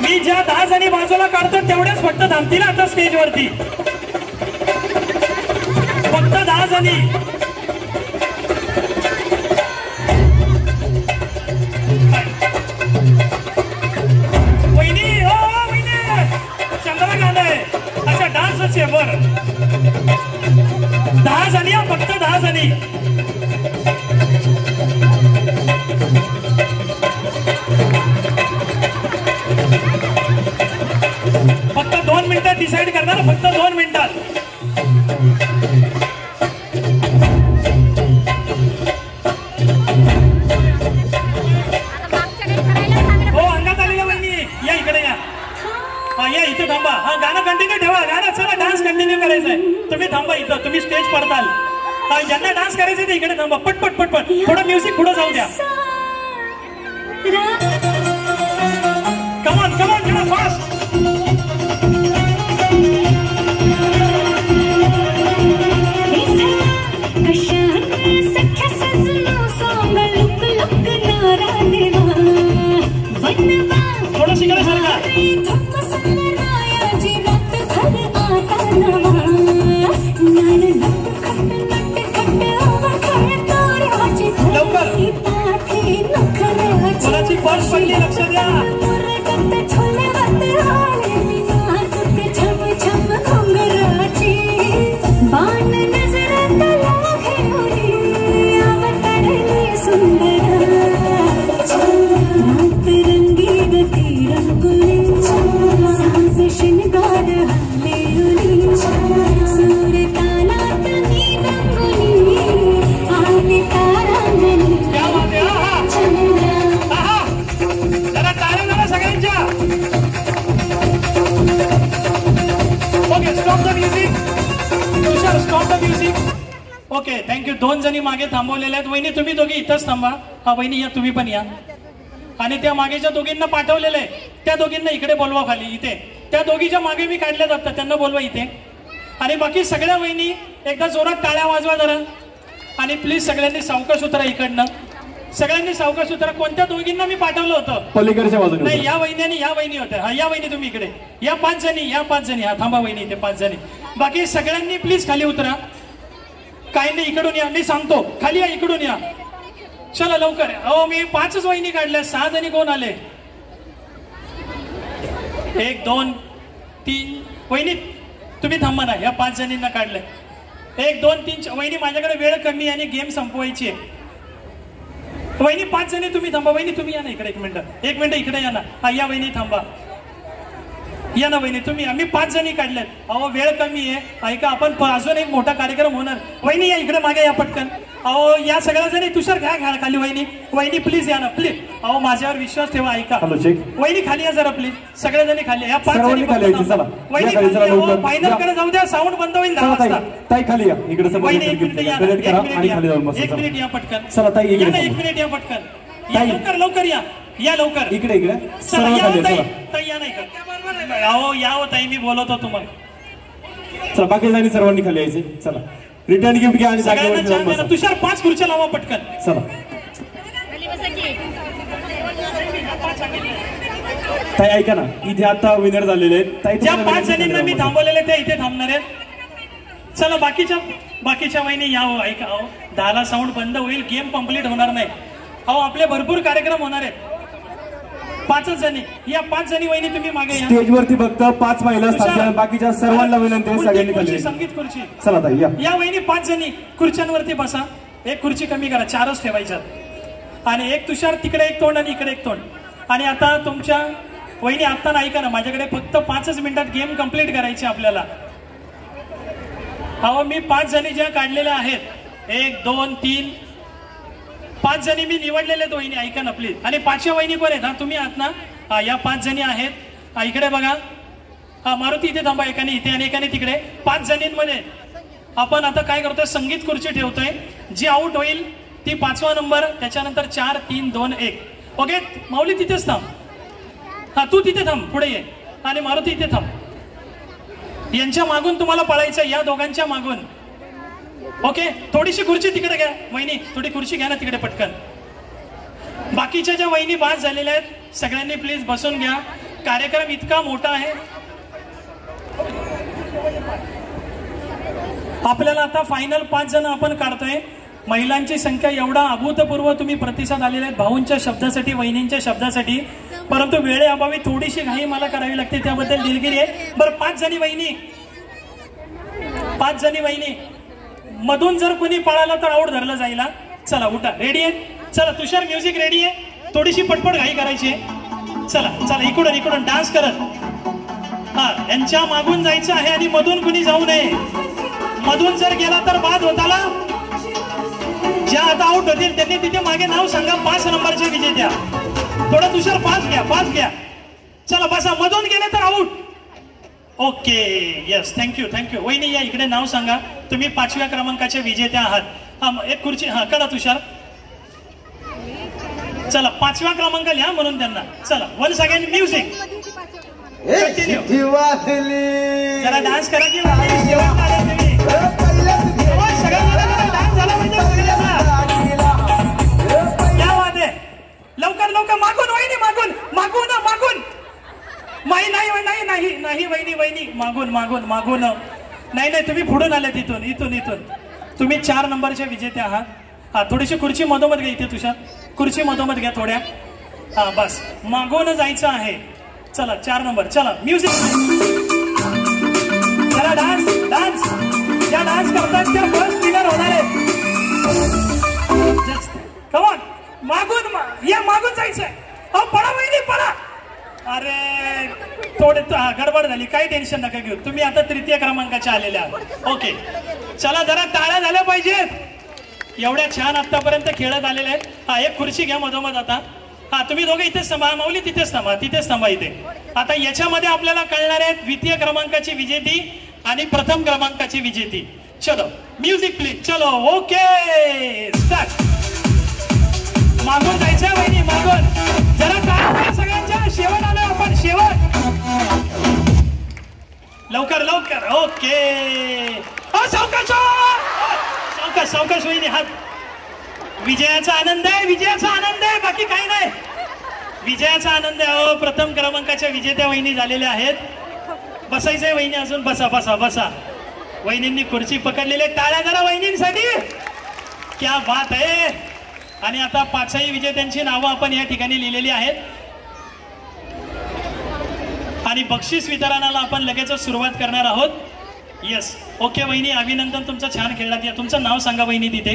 मी ज्या 10 जणी बाजूला काढतो तेवढेच फक्त थांबतील आता स्टेजवरती, फक्त 10 जणी. वहिनी हो वहिनी चंद्रकांत आहे. अच्छा डान्सच आहे बर. 10 जणी फक्त 10 जणी. फक्त 2 मिनिटात डिसाइड करणार, फक्त 2 मिनिटात. हो अंगात आलेल्या वहिनी या इकडे या. या इथे थांबा. हा गाणं कंटिन्यू ठेवा. गाणं चला डान्स कंटिन्यू करायचंय. तुम्ही थांबा इथं, तुम्ही स्टेज पडताल. ज्यांना डान्स करायचं ते इकडे थांबा. पटपट पटपट थोडं म्युझिक पुढे जाऊ द्या. कमॉन कमॉन थोडा फास्ट. थोडं शिकायला सारखा. लवकर कोणाची पर्स पडली लक्ष द्या. Okay thank you. 2 जणी मागे थांबवलेल्या आहेत. वहिनी तुम्ही दोघी इथंच थांबा. हा वहिनी या, तुम्ही पण या. आणि त्या मागेच्या दोघींना पाठवलेलं आहे, त्या दोघींना इकडे बोलवा खाली. इथे त्या दोघीच्या मागे मी काढल्या जातात, त्यांना बोलवा इथे. आणि बाकी सगळ्या वहिनी एकदा जोरात टाळ्या वाजवा जरा. आणि प्लीज सगळ्यांनी सावकाश उतरा इकडनं. सगळ्यांनी सावकाश उतरा. कोणत्या दोघींना मी पाठवलं होतं? पलीकडच्या बाजूने. नाही या वहिनी आणि या वहिनी होत्या. हा या वहिनी तुम्ही इकडे या. 5 जणी या. 5 जणी. हा थांबा वहिनी इथे 5 जणी. बाकी सगळ्यांनी प्लीज खाली उतरा. काही नाही इकडून या. मी सांगतो खाली या, इकडून या. चला लवकर. अहो मी 5च वहिनी काढल्या. 6 जणी कोण आले? 1 2 3 वहिनी तुम्ही थांबा ना. या 5 जणींना काढलंय. 1 2 3 वहिनी माझ्याकडे वेळ कमी आणि गेम संपवायची आहे. वहिनी 5 जणी तुम्ही थांबा. वहिनी तुम्ही या ना इकडे. 1 मिनिट इकडे या ना. हा या वहिनी थांबा. या ना वहिनी तुम्ही. आम्ही 5 जणी काढल्यात. अहो वेळ कमी आहे. ऐका आपण अजून एक मोठा कार्यक्रम होणार. वहिनी या इकडे मागे या पटकन. अहो या सगळ्या जणी. तुषार घ्या घ्या खाली. वहिनी वहिनी प्लीज या ना प्लीज. अहो माझ्यावर विश्वास ठेवा. ऐका वहिनी खाली या जरा प्लीज. सगळ्या जणी खाली या. 5 जणी वहिनी फायनल कडे जाऊ द्या. साऊंड बंद होईल 10 वाजता. ताई खाली या इकडे. वहिनी 1 मिनिट या. 1 मिनिट या पटकन. चला ताई इकडे. 1 मिनिट या पटकन. या लवकर लवकर या. या लवकर इकडे इकडे. चला या ताई या नाही का. अहो या हो ताई मी बोलवतो तुम्हाला. चला बाकी जणी सर्वांनी खाली यायचे. चला रिटर्न गिफ्ट घ्या आणि जागेवर. तुषार 5 खुर्च्या लावा पटकन. चला ताई ऐका ना. इथे आता विनर झालेले आहेत ताई. ज्या 5 जणींना मी थांबवलेले ते इथे थांबणार आहेत. चला बाकीच्या वहिनी या. ऐका अहो 10ला साऊंड बंद होईल. गेम कंप्लीट होणार नाही. अहो आपले भरपूर कार्यक्रम होणार आहेत. 5च जणी या. 5 जणी वहिनी तुम्ही मागे या. स्टेजवरती फक्त 5 महिला असतात. बाकीच्या सर्वांना विनंती आहे सगळ्यांनी खाली. संगीत खुर्ची. चला ताई या. या वहिनी 5 जणी खुर्च्यांवरती बसा. 1 खुर्ची कमी करा. 4च ठेवायच्यात. आणि 1 तुषार तिकडे 1 तोंड आणि इकडे 1 तोंड. आणि आता तुमच्या वहिनी आता नाही का ना. माझ्याकडे फक्त 5च मिनिटात गेम कंप्लीट करायची आपल्याला. अहो मी 5 जणी ज्या काढलेल्या आहेत 1 2 3 5 जणी मी निवडलेले आहेत वहिनी. ऐका ना प्लीज. आणि 5व्या वहिनी कोण आहेत? हा तुम्ही आहात ना. हा या 5 जणी आहेत. इकडे बघा. हा मारुती इथे थांबा. एकाने इथे आणि एकाने तिकडे. 5 जणींमध्ये आपण आता काय करतोय? संगीत खुर्ची ठेवतोय. जी आउट होईल ती 5वा नंबर. त्याच्यानंतर 4 3 2 1. ओके माऊली तिथेच थांब. हा तू तिथे थांब. पुढे ये. आणि मारुती इथे थांब. यांच्या मागून तुम्हाला पळायचं. या दोघांच्या मागून. ओके थोडीशी खुर्ची तिकडे घ्या वहिनी. थोडी खुर्ची घ्या ना तिकडे पटकन. बाकीच्या ज्या वहिनी बाद झालेल्या आहेत सगळ्यांनी प्लीज बसून घ्या. कार्यक्रम इतका मोठा आहे. आपल्याला आता फायनल 5 जण आपण काढतोय. महिलांची संख्या एवढा अभूतपूर्व तुम्ही प्रतिसाद आलेले आहेत भाऊंच्या शब्दासाठी, वहिनींच्या शब्दासाठी. परंतु वेळेअभावी थोडीशी घाई मला करावी लागते, त्याबद्दल दिलगिरी आहे. बरं 5 जणी वहिनी, 5 जणी वहिनी मधून जर कोणी पळाला तर आऊट धरलं जाईल. चला उठा, रेडी आहे. चला तुषार म्युझिक रेडी आहे. थोडीशी पटपट घाई करायची आहे. चला चला इकडून इकडून डान्स करत हा यांच्या मागून जायचं आहे आणि मधून कुणी जाऊ नये. मधून जर गेला तर बाद होताला. ज्या आता आऊट होतील त्यांनी तिथे मागे नाव सांगा 5 नंबरचे विजेत्या. थोडं तुषार फास्ट घ्या, फास्ट घ्या. चला बसा, मधून गेले तर out. Okay yes, thank you thank you. वहिनी या इकडे, नाव सांगा. तुम्ही 5व्या क्रमांकाचे विजेत्या आहात. हा एक खुर्ची, हा करा तुषार. चला 5व्या क्रमांक लिहा म्हणून त्यांना. चला वन्स अगेन म्युझिक कंटिन्यू. जरा डान्स करा की डान्स झाला पाहिजे. क्या बात आहे. लवकर लवकर मागून वहिनी, मागून मागून मागून. नाही नाही नाही नाही नाही वहिनी, वहिनी मागून मागून मागून. नाही नाही तुम्ही पुढून आले तिथून, इथून इथून. तुम्ही 4 नंबरचे विजेते आहात. हा थोडीशी खुर्ची मधोमध घ्या इथे तुषार, खुर्ची मधोमध घ्या थोड्या. हा बस, मागून जायचं आहे. चला 4 नंबर. चला म्युझिक. चला डान्स डान्स. ज्या डान्स करतात त्या फर्स्ट विनर होणार आहे. कम ऑन, मागून या, मागून जायचंय. अहो पळा वहिनी पळा. अरे थोडे गडबड झाली, काही टेन्शन नका घेऊ. तुम्ही आता 3य क्रमांकाचे आलेले आहात. ओके चला जरा टाळ्या झाल्या पाहिजेत. एवढ्या छान आतापर्यंत खेळत आलेले आहेत. हा एक खुर्ची घ्या मधोमध आता. हा तुम्ही दोघे इथेच थांबा. माऊली तिथेच थांबा, तिथेच थांबा इथे. आता याच्यामध्ये आपल्याला कळणार आहे 2य क्रमांकाची विजेती आणि 1म क्रमांकाची विजेती. चलो म्युझिक प्लीज. चलो ओके स्टार्ट. मागून जायचं वहिनी, मागून. जरा काय सगळ्यांच्या शेवट आलो आपण, शेवट. लवकर लवकर. ओके सावकाश सावकाश सावकाश वहिनी. हात. विजयाचा आनंद आहे, विजयाचा आनंद आहे, बाकी काही नाही. विजयाचा आनंद आहे. 1म क्रमांकाच्या विजेत्या वहिनी झालेल्या आहेत. बसायचंय वहिनी अजून. बसा बसा बसा. वहिनींनी खुर्ची पकडलेली. टाळ्या जरा वहिनींसाठी. क्या बात आहे. आणि आता 5ही विजेत्यांची नावं आपण या ठिकाणी लिहिलेली आहेत आणि बक्षीस वितरणाला आपण लगेच सुरुवात करणार आहोत. येस ओके वहिनी, अभिनंदन, तुमचं छान खेळलात. तुमचं नाव सांगा वहिनी तिथे.